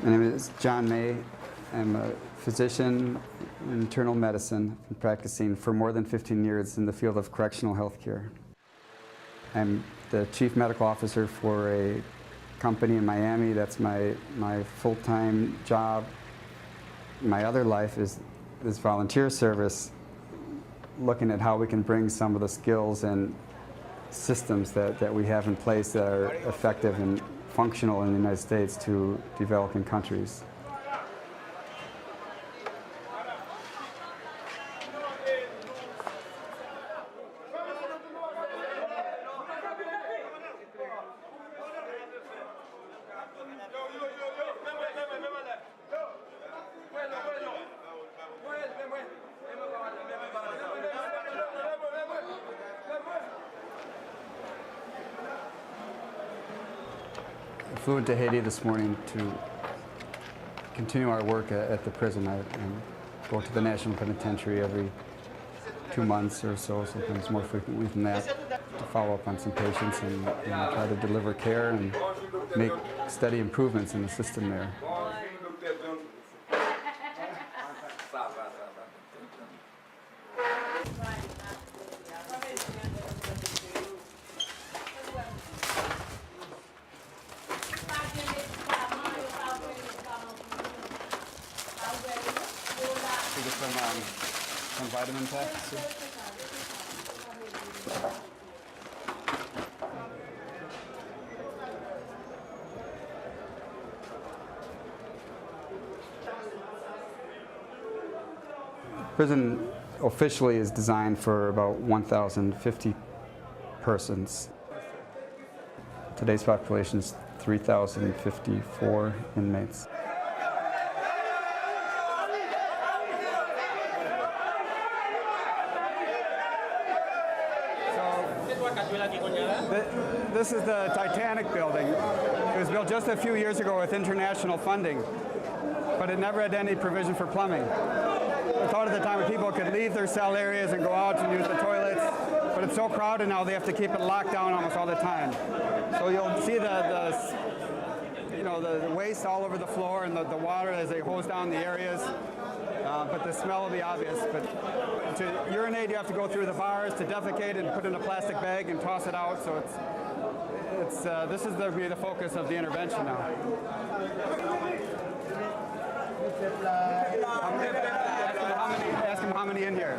My name is John May. I'm a physician in internal medicine. I've been practicing for more than 15 years in the field of correctional health care. I'm the chief medical officer for a company in Miami. That's my full-time job. My other life is this volunteer service, looking at how we can bring some of the skills and systems that we have in place that are effective and functional in the United States to developing countries. I flew into Haiti this morning to continue our work at the prison. I go to the National Penitentiary every 2 months or so, sometimes more frequently than that, to follow up on some patients and try to deliver care and make steady improvements in the system there. Some vitamin packs. Prison officially is designed for about 1,050 persons. Today's population is 3,054 inmates. This is the Titanic building. It was built just a few years ago with international funding, but it never had any provision for plumbing. We thought at the time that people could leave their cell areas and go out and use the toilets, but it's so crowded now they have to keep it locked down almost all the time. So you'll see the waste all over the floor and the water as they hose down the areas. But the smell will be obvious. But to urinate, you have to go through the bars. To defecate and put in a plastic bag and toss it out. So this is the focus of the intervention now. Ask him how many in here.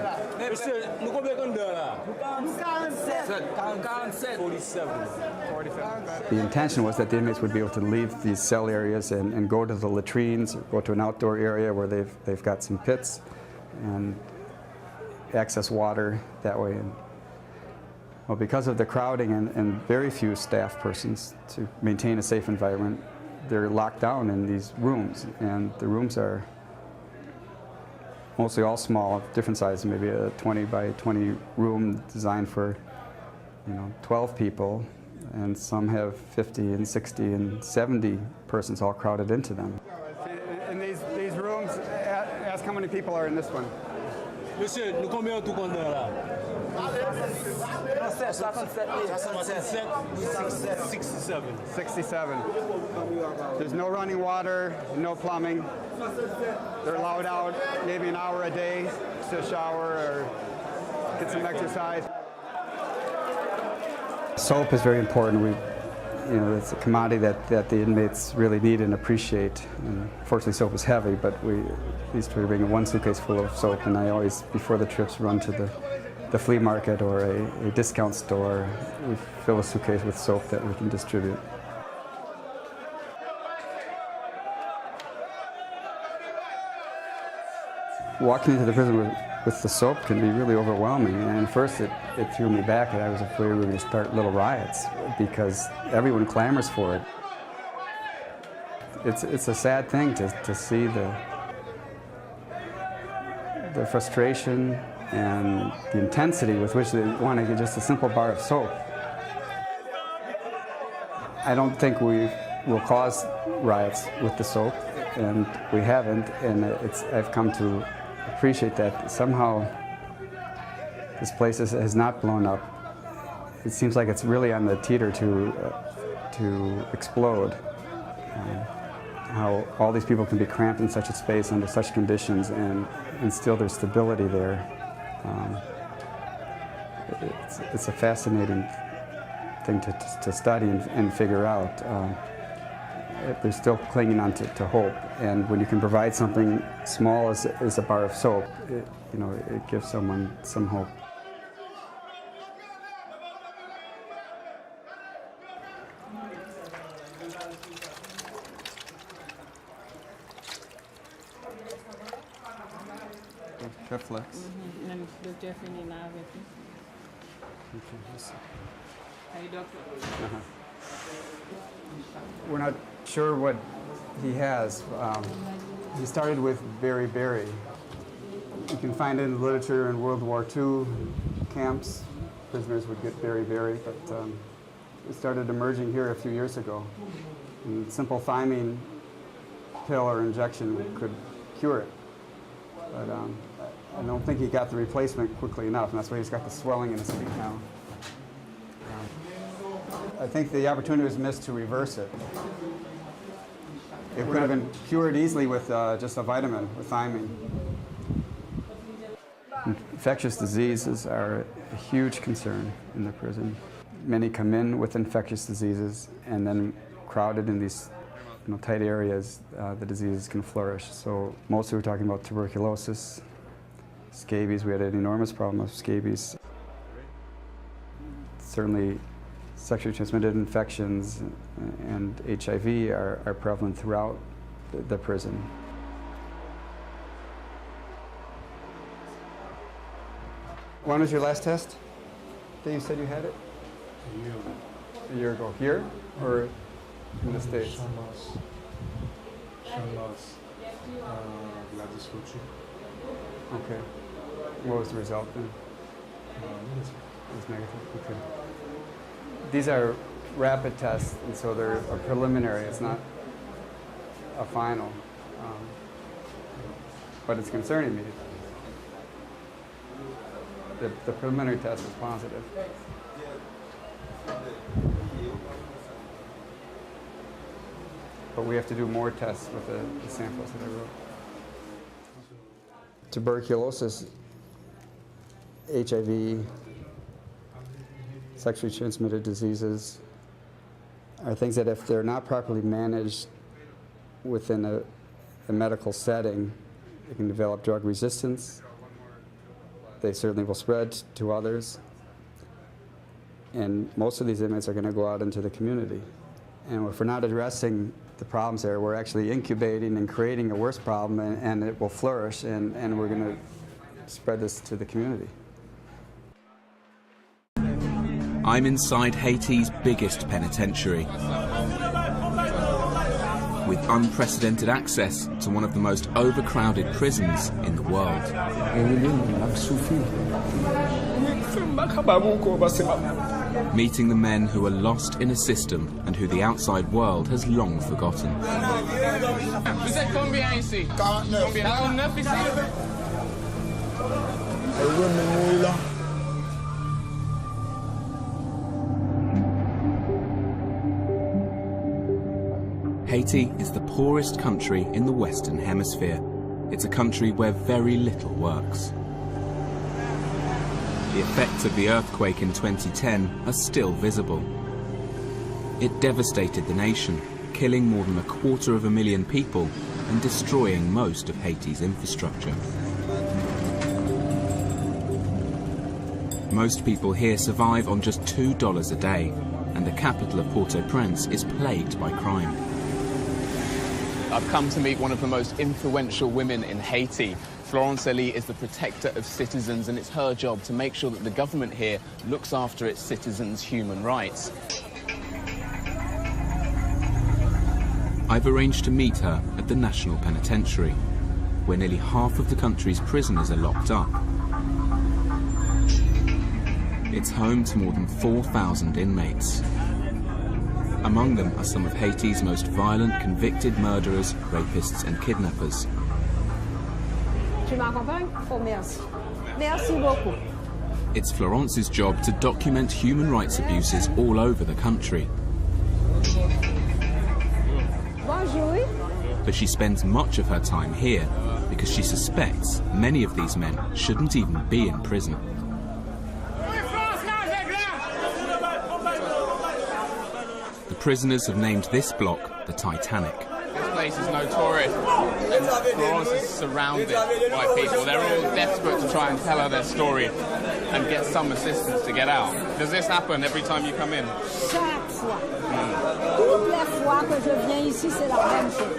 The intention was that the inmates would be able to leave these cell areas and go to the latrines, or go to an outdoor area where they've got some pits and access water that way. And, well, because of the crowding and very few staff persons to maintain a safe environment, they're locked down in these rooms, and the rooms are mostly all small, different sizes, maybe a 20 by 20 room designed for 12 people, and some have 50 and 60 and 70 persons all crowded into them. In these rooms, ask how many people are in this one. Monsieur, nous combien tout compte là? 67. There's no running water, no plumbing. They're allowed out maybe an hour a day to shower or get some exercise. Soap is very important. It's a commodity that the inmates really need and appreciate. And fortunately, soap is heavy, but we used to bring 1 suitcase full of soap, and I always, before the trips, run to the flea market or a discount store. We fill a suitcase with soap that we can distribute. Walking into the prison with the soap can be really overwhelming, and at first it threw me back, and I was afraid we were going to start little riots because everyone clamors for it. It's a sad thing to see the frustration and the intensity with which they want to get just a simple bar of soap. I don't think we will cause riots with the soap, and we haven't, and I've come to appreciate that somehow this place has not blown up. It seems like it's really on the teeter to explode. how all these people can be cramped in such a space under such conditions and still there's stability there. It's a fascinating thing to study and figure out. They're still clinging on to hope, and when you can provide something small as a bar of soap, it gives someone some hope. Reflex. We're not sure what he has. He started with beriberi. You can find it in the literature in World War II camps. Prisoners would get beriberi, but it started emerging here a few years ago. And simple thiamine pill or injection could cure it. But I don't think he got the replacement quickly enough, and that's why he's got the swelling in his feet now. I think the opportunity was missed to reverse it. It could have been cured easily with just a vitamin, with thiamine. Infectious diseases are a huge concern in the prison. Many come in with infectious diseases, and then crowded in these tight areas, the diseases can flourish. So mostly we're talking about tuberculosis, scabies. We had an enormous problem with scabies. Certainly sexually transmitted infections and HIV are prevalent throughout the prison. When was your last test that you said you had it? A year ago. Here or in the States? Okay. What was the result then? It was negative. Okay. These are rapid tests, and so they're a preliminary. It's not a final. But it's concerning me. The preliminary test is positive. But we have to do more tests with the samples that I wrote. Tuberculosis, HIV, sexually transmitted diseases are things that if they're not properly managed within a medical setting, they can develop drug resistance. They certainly will spread to others. And most of these inmates are going to go out into the community. And if we're not addressing the problems there, we're actually incubating and creating a worse problem, and it will flourish, and we're going to spread this to the community. I'm inside Haiti's biggest penitentiary, with unprecedented access to one of the most overcrowded prisons in the world. Meeting the men who are lost in a system and who the outside world has long forgotten. Haiti is the poorest country in the Western Hemisphere. It's a country where very little works. The effects of the earthquake in 2010 are still visible. It devastated the nation, killing more than 250,000 people and destroying most of Haiti's infrastructure. Most people here survive on just $2 a day, and the capital of Port-au-Prince is plagued by crime. I've come to meet one of the most influential women in Haiti. Florence Elie is the protector of citizens, and it's her job to make sure that the government here looks after its citizens' human rights. I've arranged to meet her at the National Penitentiary, where nearly half of the country's prisoners are locked up. It's home to more than 4,000 inmates. Among them are some of Haiti's most violent convicted murderers, rapists and kidnappers. Tu m'accompagnes? Oh, merci. Merci beaucoup. It's Florence's job to document human rights abuses all over the country. Bonjour. but she spends much of her time here because she suspects many of these men shouldn't even be in prison. The prisoners have named this block the Titanic. This place is notorious, and Florence is surrounded by people. They're all desperate to try and tell her their story and get some assistance to get out. Does this happen every time you come in? Chaque fois. Toutes les fois que je viens ici, c'est la même chose.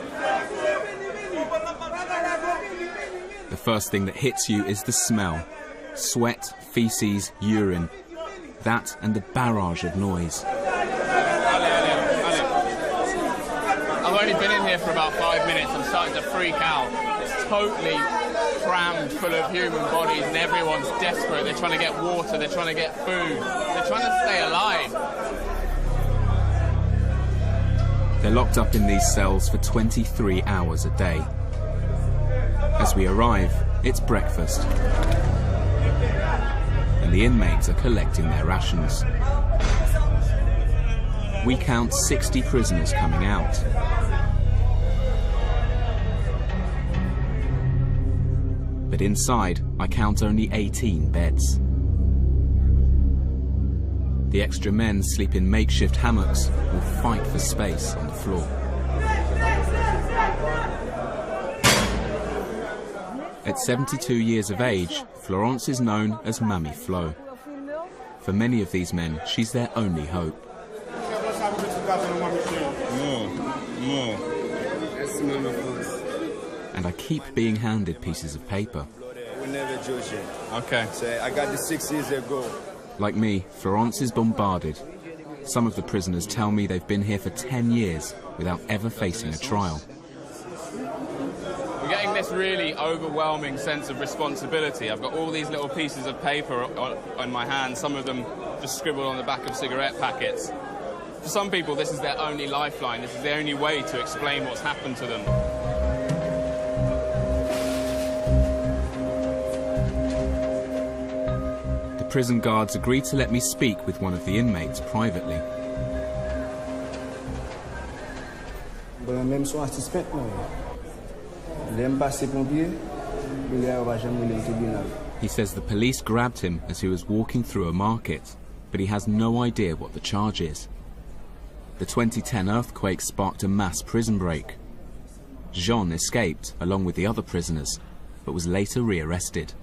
The first thing that hits you is the smell. Sweat, feces, urine. That and the barrage of noise. I've only been in here for about 5 minutes. I'm starting to freak out. It's totally crammed full of human bodies and everyone's desperate. They're trying to get water, they're trying to get food. They're trying to stay alive. They're locked up in these cells for 23 hours a day. As we arrive, it's breakfast. And the inmates are collecting their rations. We count 60 prisoners coming out. But inside, I count only 18 beds. The extra men sleep in makeshift hammocks or fight for space on the floor. At 72 years of age, Florence is known as Mamie Flo. For many of these men, she's their only hope. And I keep being handed pieces of paper. Okay. I got this 6 years ago. Like me, Florence is bombarded. Some of the prisoners tell me they've been here for 10 years without ever facing a trial. We're getting this really overwhelming sense of responsibility. I've got all these little pieces of paper on my hands, some of them just scribbled on the back of cigarette packets. For some people, this is their only lifeline. This is the only way to explain what's happened to them. The prison guards agreed to let me speak with one of the inmates privately. He says the police grabbed him as he was walking through a market, but he has no idea what the charge is. The 2010 earthquake sparked a mass prison break. Jean escaped along with the other prisoners, but was later rearrested.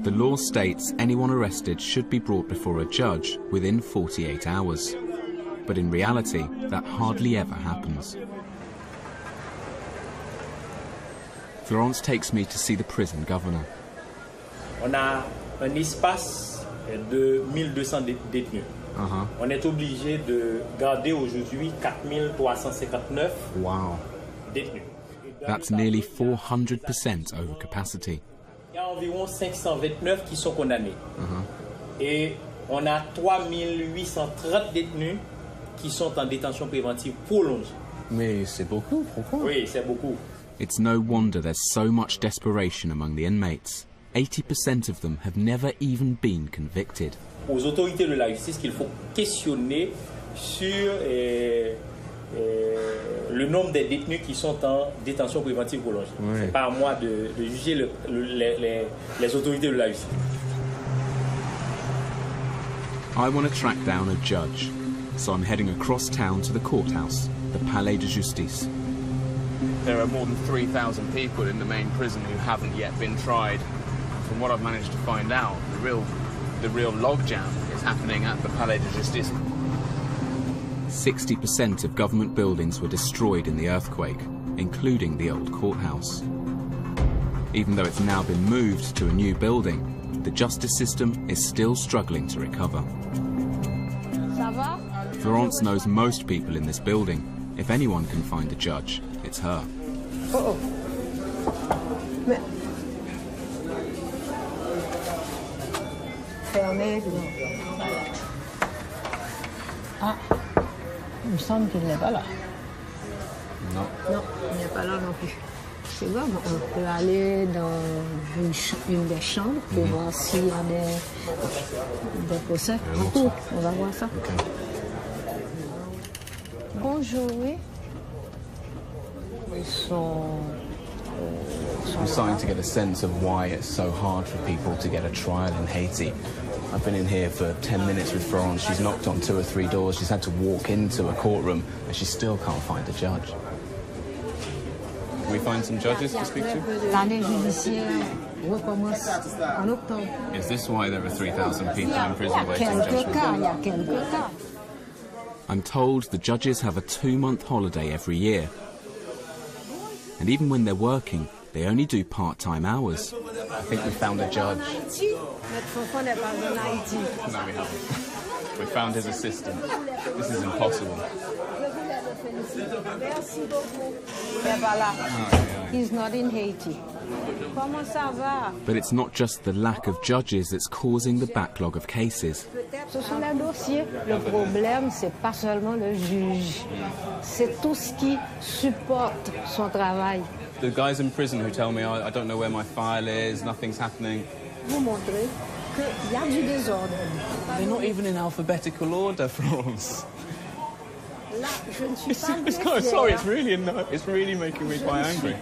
The law states anyone arrested should be brought before a judge within 48 hours. But in reality, that hardly ever happens. Florence takes me to see the prison governor. On a un espace de 1200 détenus. On est obligé de garder aujourd'hui 4359 détenus. That's nearly 400% over capacity. Il y a environ 529 qui sont condamnés. Et on a 3830 détenus qui sont en détention préventive prolongée. Mais c'est beaucoup, pourquoi? Oui, c'est beaucoup. It's no wonder there's so much desperation among the inmates. 80% of them have never even been convicted. Aux autorités de la justice qu'il faut questionner sur le nombre des détenus qui sont en détention préventive prolongée. C'est pas à moi de juger les autorités de la justice. I want to track down a judge, so I'm heading across town to the courthouse, the Palais de Justice. There are more than 3,000 people in the main prison who haven't yet been tried. From what I've managed to find out, the real logjam is happening at the Palais de Justice. 60% of government buildings were destroyed in the earthquake, including the old courthouse. Even though it's now been moved to a new building, the justice system is still struggling to recover. Florence knows most people in this building. If anyone can find a judge, it's her. Oh, oh. Mais... Fermé, non. Ah, il me semble qu'il n'est pas là. No. Non, il n'est pas là non plus. C'est bon, on peut aller dans une des chambres pour voir s'il y a des procès. On va voir ça. Okay. Bonjour, oui. Ils sont... I'm starting to get a sense of why it's so hard for people to get a trial in Haiti. I've been in here for 10 minutes with Florence. She's knocked on 2 or 3 doors. She's had to walk into a courtroom, and she still can't find a judge. Can we find some judges to speak to? L'année judiciaire recommence en octobre. Is this why there are 3,000 people in prison waiting Il y a judgment? quelques cas. I'm told the judges have a 2-month holiday every year. And even when they're working, they only do part-time hours. I think we found a judge. Notre Fonfon n'est pas en Haïti. No, we haven't. We found his assistant. This is impossible. Merci beaucoup. Il n'est pas là. He's not in Haiti. Comment ça va? But it's not just the lack of judges that's causing the backlog of cases. Ce sont les dossiers. Le problème, c'est pas seulement le juge. C'est tout ce qui supporte son travail. The guys in prison who tell me, I don't know where my file is, nothing's happening. Vous montrez qu'il y a du désordre. They're not even in alphabetical order, Florence. Là, je ne suis pas It's kind of, sorry, it's really making me quite angry.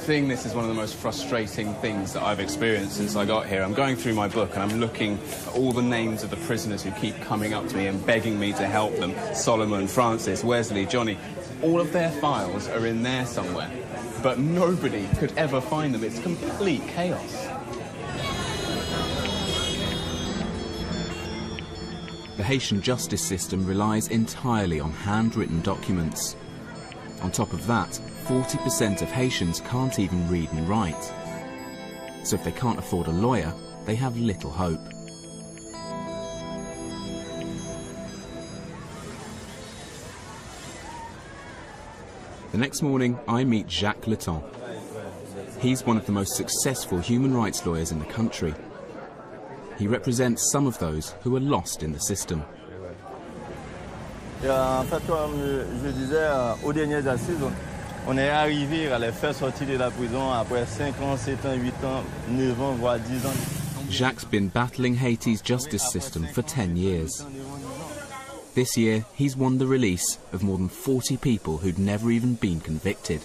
Seeing this is one of the most frustrating things that I've experienced since I got here. I'm going through my book and I'm looking at all the names of the prisoners who keep coming up to me and begging me to help them. Solomon, Francis, Wesley, Johnny. All of their files are in there somewhere, but nobody could ever find them. It's complete chaos. The Haitian justice system relies entirely on handwritten documents. On top of that, 40% of Haitians can't even read and write. So if they can't afford a lawyer, they have little hope. The next morning, I meet Jacques Leton. He's one of the most successful human rights lawyers in the country. He represents some of those who are lost in the system. En fait, comme je disais, aux dernières assises, on est arrivé à les faire sortir de la prison après 5 ans, 7 ans, 8 ans, 9 ans, voire 10 ans. Jacques' been battling Haiti's justice system for 10 years. This year, he's won the release of more than 40 people who'd never even been convicted.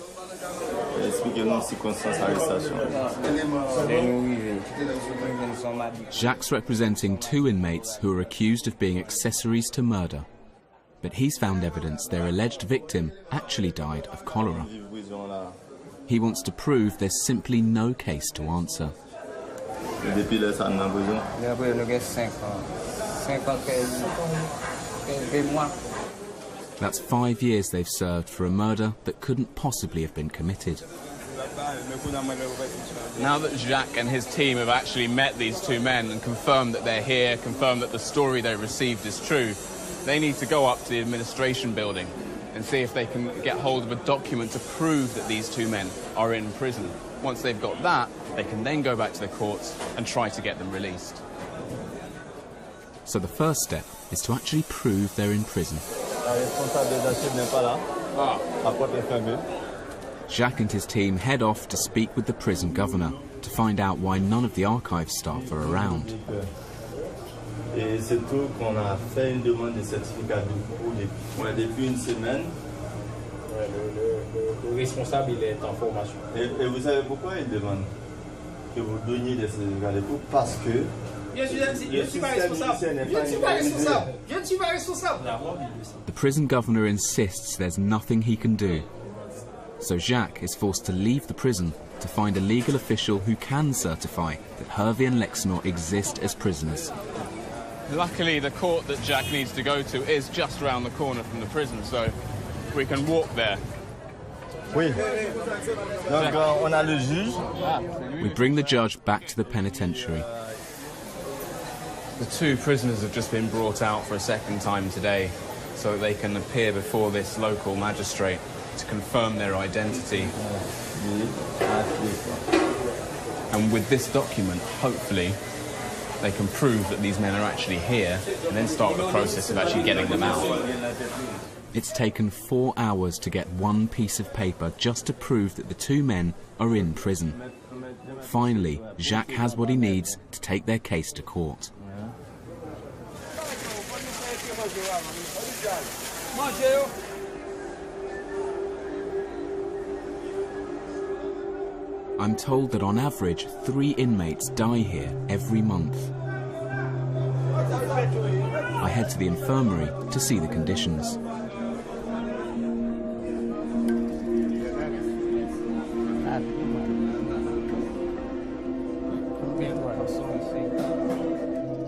Jacques' representing 2 inmates who are accused of being accessories to murder. But he's found evidence their alleged victim actually died of cholera. He wants to prove there's simply no case to answer. That's 5 years they've served for a murder that couldn't possibly have been committed. Now that Jacques and his team have actually met these 2 men and confirmed that they're here, confirmed that the story they received is true, they need to go up to the administration building and see if they can get hold of a document to prove that these 2 men are in prison. Once they've got that, they can then go back to the courts and try to get them released. So the first step is to actually prove they're in prison. Jacques and his team head off to speak with the prison governor to find out why none of the archive staff are around. Et c'est tout qu'on a fait une demande de certificat depuis une semaine. Le responsable, il est en formation. Et vous savez pourquoi il demande que vous donniez des certificats de cours? Parce que Je ne suis pas responsable. The prison governor insists there's nothing he can do. So Jacques is forced to leave the prison to find a legal official who can certify that Hervé and Lexnor exist as prisoners. Luckily, the court that Jacques needs to go to is just around the corner from the prison, so we can walk there. Oui. Donc on a le juge. We bring the judge back to the penitentiary. The 2 prisoners have just been brought out for a second time today so that they can appear before this local magistrate. to confirm their identity. And with this document, hopefully, they can prove that these men are actually here and then start the process of actually getting them out. It's taken 4 hours to get one piece of paper just to prove that the two men are in prison. Finally, Jacques has what he needs to take their case to court. I'm told that on average 3 inmates die here every month. I head to the infirmary to see the conditions.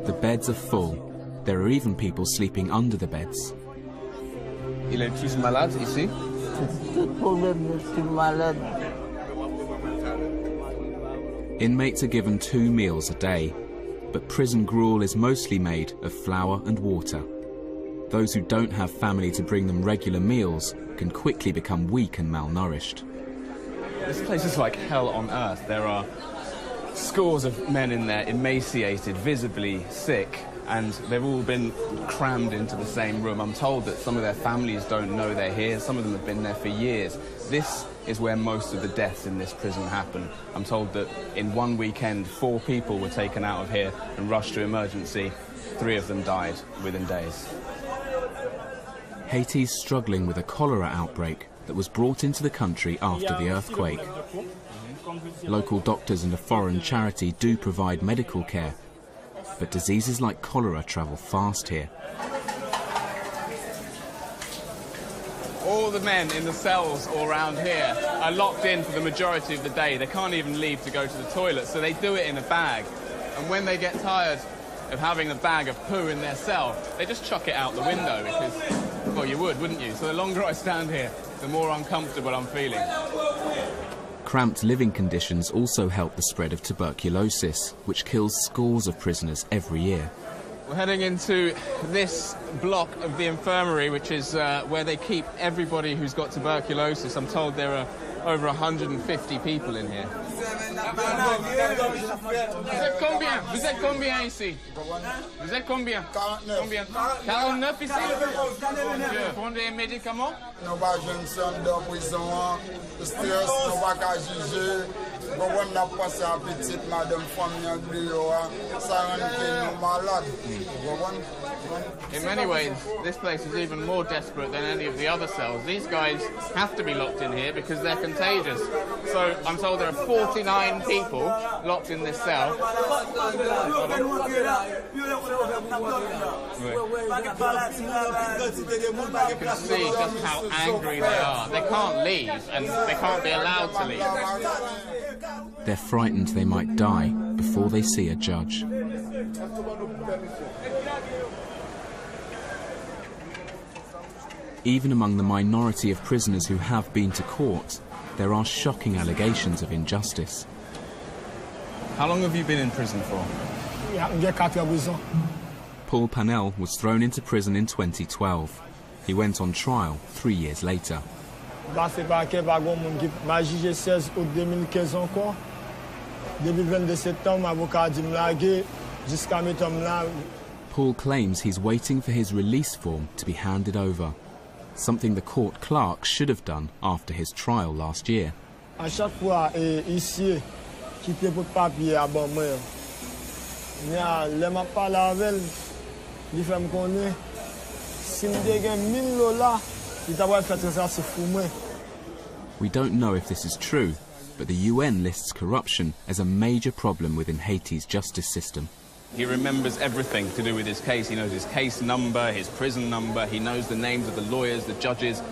The beds are full. There are even people sleeping under the beds. Il est tous malade ici? Inmates are given 2 meals a day, but prison gruel is mostly made of flour and water. Those who don't have family to bring them regular meals can quickly become weak and malnourished. This place is like hell on earth. There are scores of men in there, emaciated, visibly sick, and they've all been crammed into the same room. I'm told that some of their families don't know they're here. Some of them have been there for years. This is where most of the deaths in this prison happen. I'm told that in one weekend, 4 people were taken out of here and rushed to emergency. 3 of them died within days. Haiti's struggling with a cholera outbreak that was brought into the country after the earthquake. Local doctors and a foreign charity do provide medical care, but diseases like cholera travel fast here. All the men in the cells all around here are locked in for the majority of the day. They can't even leave to go to the toilet, so they do it in a bag. And when they get tired of having a bag of poo in their cell, they just chuck it out the window because, well, you would, wouldn't you? So the longer I stand here, the more uncomfortable I'm feeling. Cramped living conditions also help the spread of tuberculosis, which kills scores of prisoners every year. We're heading into this block of the infirmary, which is where they keep everybody who's got tuberculosis. I'm told there are over 150 people in here. Vous êtes combien ici? Vous êtes combien? 49 ici? Vous prenez des médicaments? Nous pas jeunes sommes dans prison, le stress, nous pas qu'à juger. Bon, on a passé à petite madame famille, ça rend nous malades. In many ways, this place is even more desperate than any of the other cells. These guys have to be locked in here because they're contagious. So I'm told there are 49 people locked in this cell. You can see just how angry they are. They can't leave, and they can't be allowed to leave. They're frightened they might die before they see a judge. Even among the minority of prisoners who have been to court, there are shocking allegations of injustice. How long have you been in prison for? Paul Panel was thrown into prison in 2012. He went on trial 3 years later. Paul claims he's waiting for his release form to be handed over, something the court clerk should have done after his trial last year. We don't know if this is true, but the UN lists corruption as a major problem within Haiti's justice system. He remembers everything to do with his case. He knows his case number, his prison number. He knows the names of the lawyers, the judges,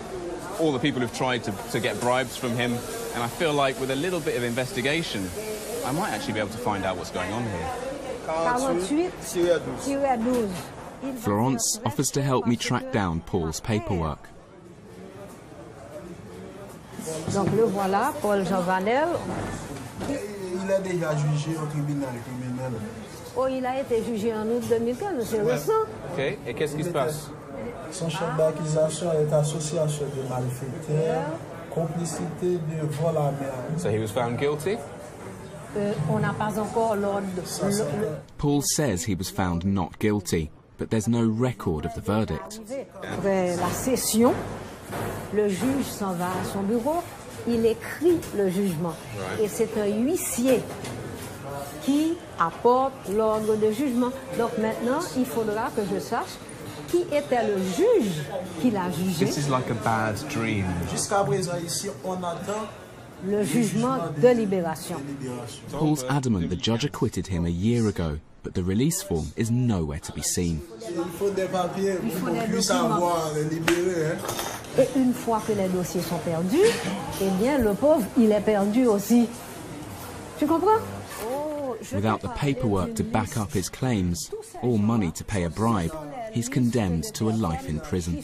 all the people who've tried to get bribes from him. And I feel like with a little bit of investigation, I might actually be able to find out what's going on here. Florence offers to help me track down Paul's paperwork. Donc le voilà, Paul Jean Vanel. Il est déjà jugé au tribunal criminel. Oh, il a été jugé en août 2015, c'est récent. Ok, et qu'est-ce qui se passe? Son chef d'accusation est association de malfaiteurs, complicité de vol à main. So he was found guilty? On n'a pas encore l'ordre. Paul says he was found not guilty, but there's no record of the verdict. Après la session, le juge s'en va à son bureau, il écrit le jugement. Et c'est un huissier qui apporte l'ordre de jugement. Donc maintenant, il faudra que je sache qui était le juge qui l'a jugé. This is like a bad dream. Jusqu'à présent, ici, on attend le jugement de libération. Paul's adamant the judge acquitted him a year ago, but the release form is nowhere to be seen. Il faut des papiers pour qu'on puisse avoir les libérés. Et une fois que les dossiers sont perdus, eh bien, le pauvre, il est perdu aussi. Tu comprends? Without the paperwork to back up his claims, or money to pay a bribe, he's condemned to a life in prison.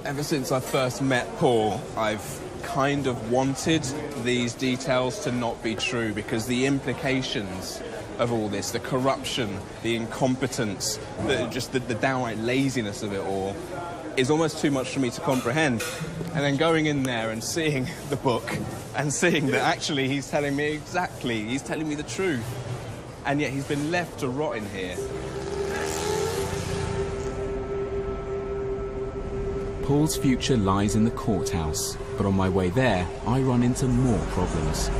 Ever since I first met Paul, I've kind of wanted these details to not be true, because the implications of all this, the corruption, the incompetence, the downright laziness of it all, is almost too much for me to comprehend. And then going in there and seeing the book and seeing that actually he's telling me the truth, and yet he's been left to rot in here. Paul's future lies in the courthouse, but on my way there, I run into more problems.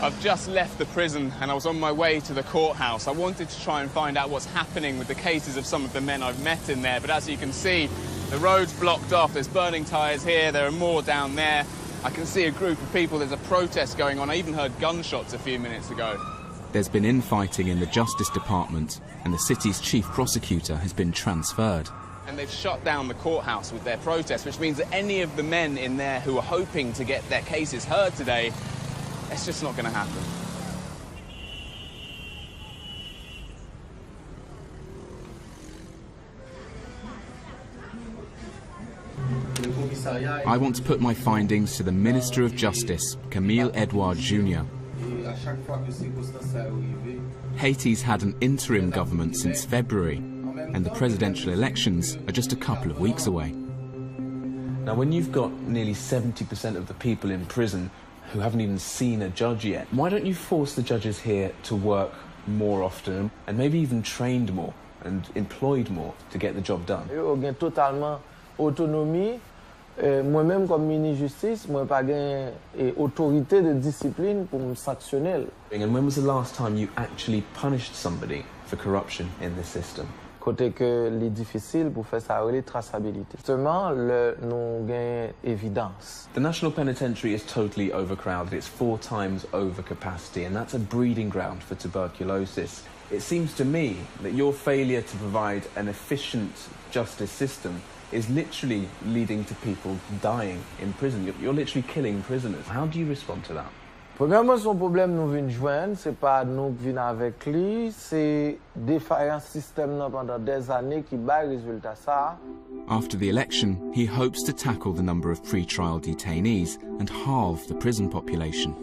I've just left the prison and I was on my way to the courthouse. I wanted to try and find out what's happening with the cases of some of the men I've met in there, but as you can see, the road's blocked off. There's burning tyres here, there are more down there. I can see a group of people, there's a protest going on. I even heard gunshots a few minutes ago. There's been infighting in the Justice Department, and the city's chief prosecutor has been transferred. And they've shut down the courthouse with their protest, which means that any of the men in there who are hoping to get their cases heard today, it's just not going to happen. I want to put my findings to the Minister of Justice, Camille Edouard Jr. Haiti's had an interim government since February, and the presidential elections are just a couple of weeks away. Now, when you've got nearly 70% of the people in prison who haven't even seen a judge yet, why don't you force the judges here to work more often and maybe even trained more and employed more to get the job done? Yo gen totalement autonomie. Moi-même, comme ministre justice, moi pas gen autorité de discipline pour me sanctionner. And when was the last time you actually punished somebody for corruption in this system? Côté que les difficile pour faire ça les traçabilité. Seulement le nous gain évidence. The National Penitentiary is totally overcrowded. It's 4 times over capacity, and that's a breeding ground for tuberculosis. It seems to me that your failure to provide an efficient justice system is literally leading to people dying in prison. You're literally killing prisoners. How do you respond to that? Premièrement, son problème nous vient joindre, c'est pas nous qui venons avec lui, c'est défaillance système pendant des années qui bat résultat ça. After the election, he hopes to tackle the number of pre-trial detainees and halve the prison population.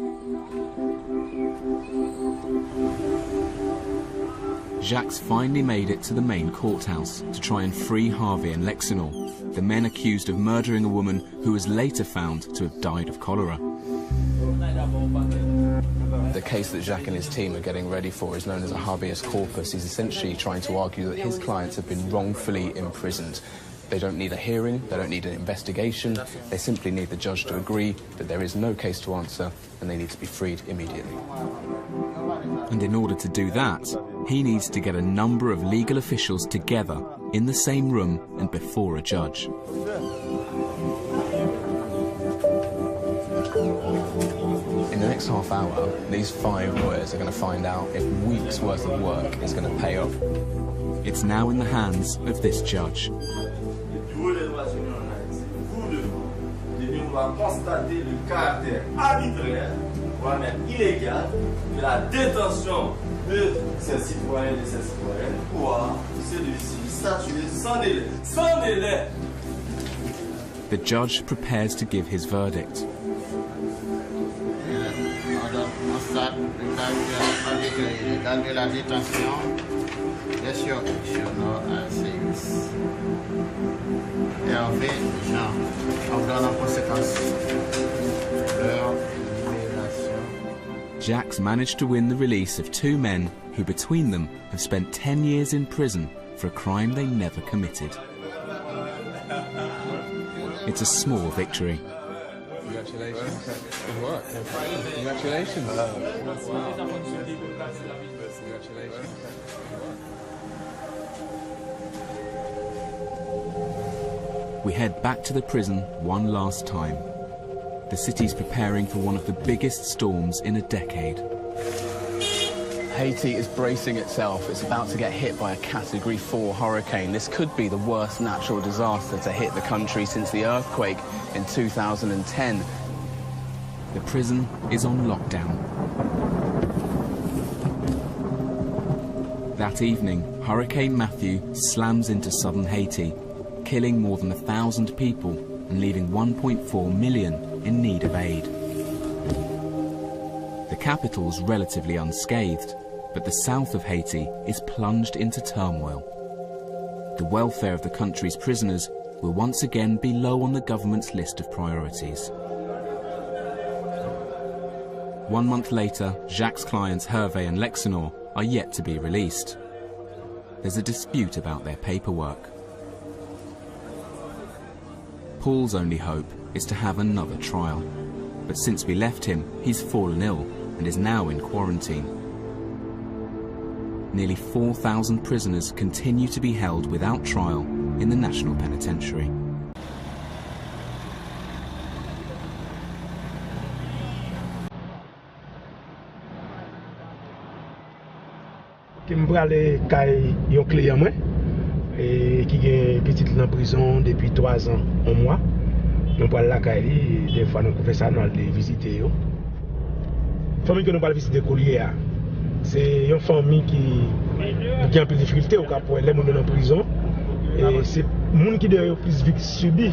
Jacques finally made it to the main courthouse to try and free Harvey and Lexinol, the men accused of murdering a woman who was later found to have died of cholera. The case that Jacques and his team are getting ready for is known as a habeas corpus. He's essentially trying to argue that his clients have been wrongfully imprisoned. They don't need a hearing, they don't need an investigation, they simply need the judge to agree that there is no case to answer and they need to be freed immediately. And in order to do that, he needs to get a number of legal officials together in the same room and before a judge. In the next half hour, these 5 lawyers are going to find out if weeks' worth of work is going to pay off. It's now in the hands of this judge. Constater le caractère arbitraire, voire même illégal, de la détention de ces citoyens et de ces citoyennes pour celui-ci statuer sans délai. Sans délai! The judge prepares to give his verdict. Madame a Dans de la détention, bien sûr, c'est Hervé Jean. On donne en conséquence leur libération. Jacques managed to win the release of 2 men who between them have spent 10 years in prison for a crime they never committed. It's a small victory. Congratulations. Good work. Congratulations. Congratulations. We head back to the prison one last time. The city's preparing for one of the biggest storms in a decade. Haiti is bracing itself. It's about to get hit by a Category 4 hurricane. This could be the worst natural disaster to hit the country since the earthquake in 2010. The prison is on lockdown. That evening, Hurricane Matthew slams into southern Haiti, killing more than 1,000 people and leaving 1.4 million in need of aid. The capital's relatively unscathed, but the south of Haiti is plunged into turmoil. The welfare of the country's prisoners will once again be low on the government's list of priorities. 1 month later, Jacques' clients Hervé and Lexinor are yet to be released. There's a dispute about their paperwork. Paul's only hope is to have another trial, but since we left him, he's fallen ill and is now in quarantine. Nearly 4,000 prisoners continue to be held without trial in the National Penitentiary. Je vais aller à un client qui est petit dans la prison depuis 3 ans, 1 mois. Je vais aller à des fois nous faisons ça, nous allons visiter. La famille que nous allons visiter, c'est une famille qui a un peu de difficulté au cas pour les gens dans la prison. C'est les gens qui ont plus subi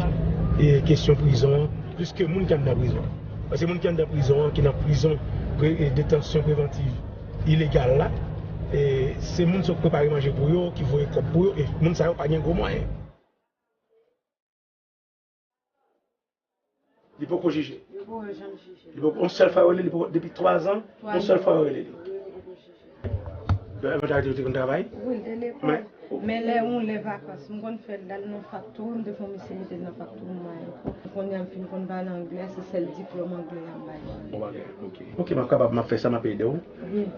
les questions de prison, plus que les gens qui sont dans la prison. Parce que les gens qui sont dans la prison, qui sont dans la prison, détention préventive illégale là. Et c'est les gens qui sont préparés à manger pour eux, qui vont comme pour eux, et les gens qui n'ont pas de gros moyens. Il faut qu'on juge. On seule fois depuis 3 ans, on seule fois vous arrêtez de travail? Oui, de l'école. Mais là, on les vacances. On fait dans nos factures, on fait mettre dans nos factures. On a fini qu'on va en anglais, c'est le diplôme anglais. Ok, je suis capable de faire ça, je vais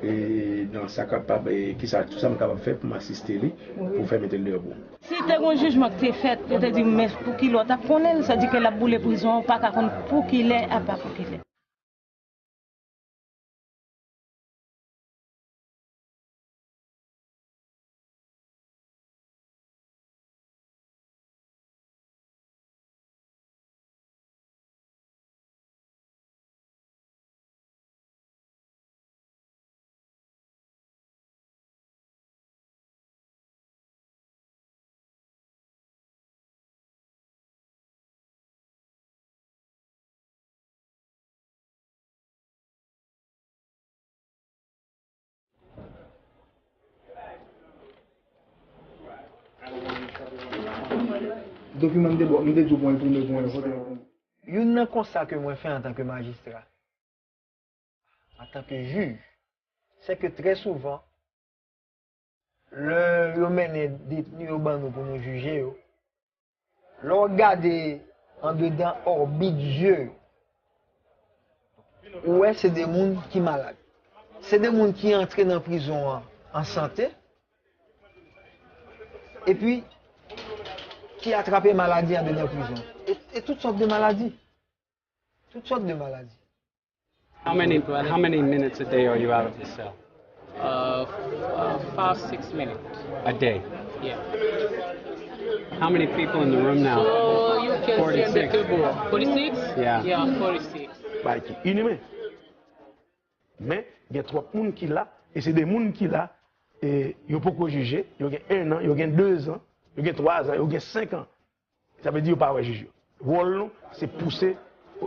et dans ça, tout ça, je suis capable de faire pour m'assister, pour faire mettre le bon. Si tu as un jugement qui est fait, je te dis, mais pour qu'il l'autre connaît, ça dit que la boule de prison, pas qu'à pour qu'il est, à pas pour qu'il est. Document de bon, de point pour le point. Il y a un constat que moi fais en tant que magistrat, en tant que juge, c'est que très souvent, le mène détenu au banc pour nous juger, le regarder en dedans orbite Dieu, ouais, c'est des gens qui sont malades. C'est des gens qui entrent dans la prison en santé, et puis qui attrapent maladie en dedans prison. Et toutes sortes de maladies. Toutes sortes de maladies. How many minutes a day are you out of the cell? 5-6 minutes. A day? Yeah. How many people in the room now? So you can 46. see the table. 46? Yeah. Yeah, 46. Bah, qui inhumé. Mais il y a 3 personnes qui là, et c'est des gens qui là, et ils ne peuvent pas juger. Ils ont 1 an, ils ont 2 ans, ils ont 3 ans, ils ont 5 ans. Ça veut dire qu'ils ne peuvent pas juger. Le rôle, c'est pousser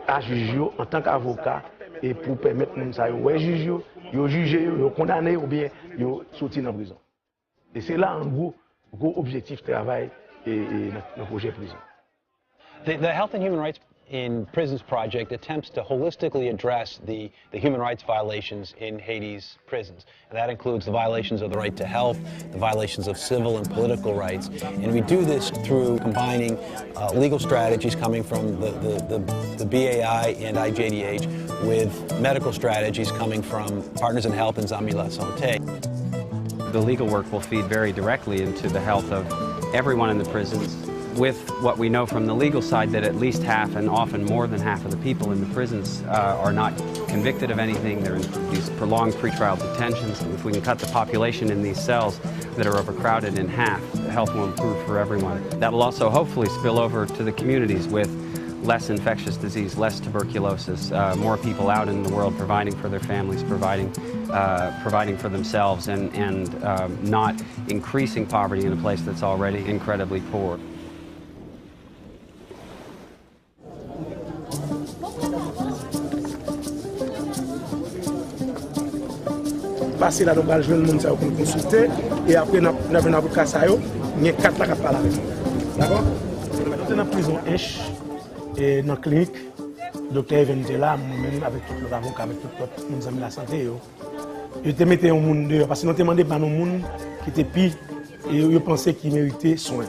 à juger en tant qu'avocat et pour permettre moun sa yo juge yo juger yo condamner ou bien yo sortir dans prison. Et c'est là en gros objectif travail et le projet prison. The Health and Human Rights in Prisons Project attempts to holistically address the human rights violations in Haiti's prisons. And that includes the violations of the right to health, the violations of civil and political rights. And we do this through combining legal strategies coming from the BAI and IJDH with medical strategies coming from Partners in Health and Zambie La Santé. The legal work will feed very directly into the health of everyone in the prisons, with what we know from the legal side that at least half and often more than half of the people in the prisons are not convicted of anything. They're in these prolonged pretrial detentions. If we can cut the population in these cells that are overcrowded in half, health will improve for everyone. That will also hopefully spill over to the communities with less infectious disease, less tuberculosis, more people out in the world providing for their families, providing for themselves, and not increasing poverty in a place that's already incredibly poor. Passer là, donc, à jouer le monde, ça va consulter, et après, on a un avocat, ça y a 4 là qui parlent avec nous. D'accord? Nous sommes dans la prison H, et dans la clinique, le docteur Evan était là, moi-même, avec tout l'autre avocat, avec tout le monde de la santé. Ils te mettaient un monde dehors, parce que nous demandé par nos monde qui était pire, et ils pensaient qu'ils méritaient soin.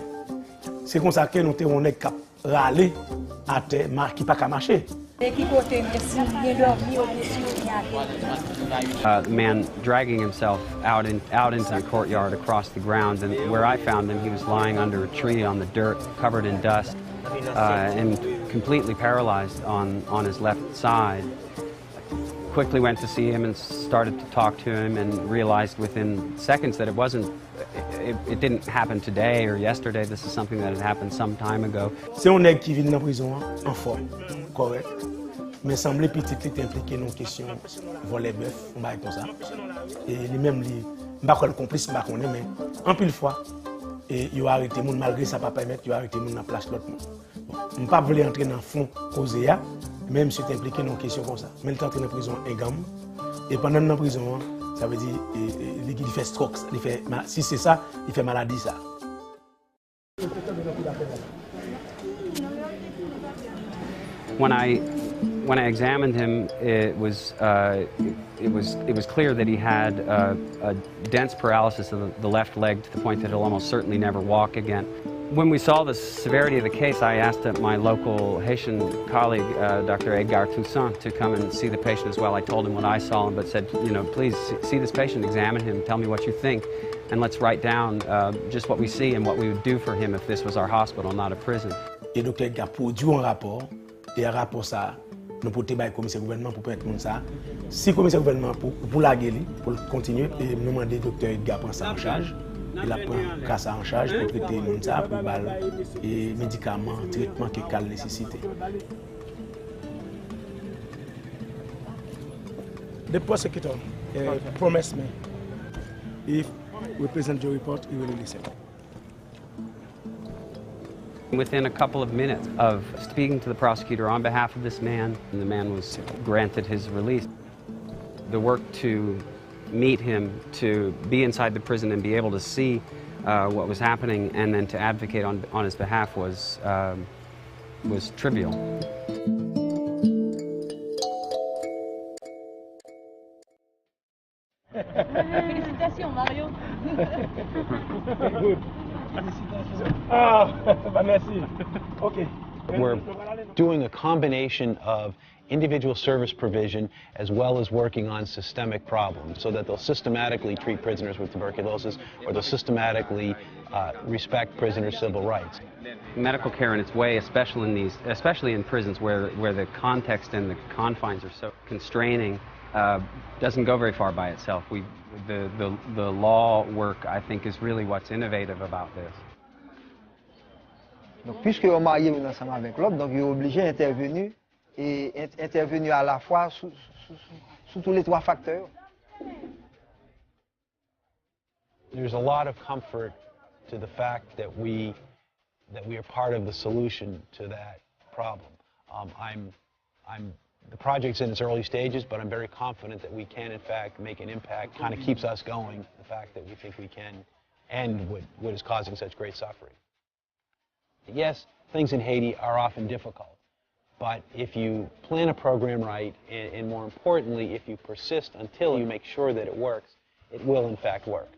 C'est comme ça que nous avons râlé à terre, qui n'a pas marcher. The man dragging himself out into the courtyard across the grounds, and where I found him, he was lying under a tree on the dirt, covered in dust, and completely paralyzed on his left side. Quickly went to see him and started to talk to him, and realized within seconds that it didn't happen today or yesterday. This is something that had happened some time ago. C'est un nègre qui vient dans la prison en forme, correct. Mais semblait petit qui était impliqué dans une question voler bœuf, on va comme ça. Et lui-même, je ne sais pas le complice, je ne sais pas, mais en pile fois, il a arrêté moun malgré ça pas permettre, il a arrêté moun dans place l'autre monde. Je ne pas voulu entrer dans le fond causé là, même si tu es impliqué dans une question comme ça. Mais il est entré dans la prison et gamme. Et pendant dans la prison, ça veut dire il fait stroke, si c'est ça, il fait maladie ça. When I examined him, it was clear that he had a dense paralysis of the left leg to the point that he'll almost certainly never walk again. When we saw the severity of the case, I asked my local Haitian colleague, Dr. Edgar Toussaint, to come and see the patient as well. I told him what I saw, but said, please see this patient, examine him, tell me what you think, and let's write down just what we see and what we would do for him if this was our hospital, not a prison. Et Dr. Edgar produit un rapport, et un rapport ça, nous pouvons le commissaire gouvernement pour permettre ça. Si le commissaire gouvernement pour la guérir, pour continuer, et nous demander au docteur Edgar prendre ça en charge. Il prend ça en charge pour traiter les gens, pour les médicaments, traitements qu'elle nécessite. The prosecutor promised me if we present your report, he will release it. Within a couple of minutes of speaking to the prosecutor on behalf of this man, the man was granted his release. The work to meet him, to be inside the prison and be able to see what was happening and then to advocate on his behalf was trivial. Félicitations, Mario. Merci. Okay. We're doing a combination of individual service provision as well as working on systemic problems so that they'll systematically treat prisoners with tuberculosis or they'll systematically respect prisoners' civil rights. Medical care in its way, especially in prisons where the context and the confines are so constraining, doesn't go very far by itself. The law work, I think, is really what's innovative about this. Donc, puisque on marié ensemble avec l'autre, donc il est obligé d'intervenir et intervenir à la fois sous tous les 3 facteurs. There's a lot of comfort to the fact that we are part of the solution to that problem. I'm The project's in its early stages, but I'm very confident that we can, in fact, make an impact. Kind of keeps us going, the fact that we think we can end what is causing such great suffering. Yes, things in Haiti are often difficult, but if you plan a program right, and more importantly, if you persist until you make sure that it works, it will, in fact, work.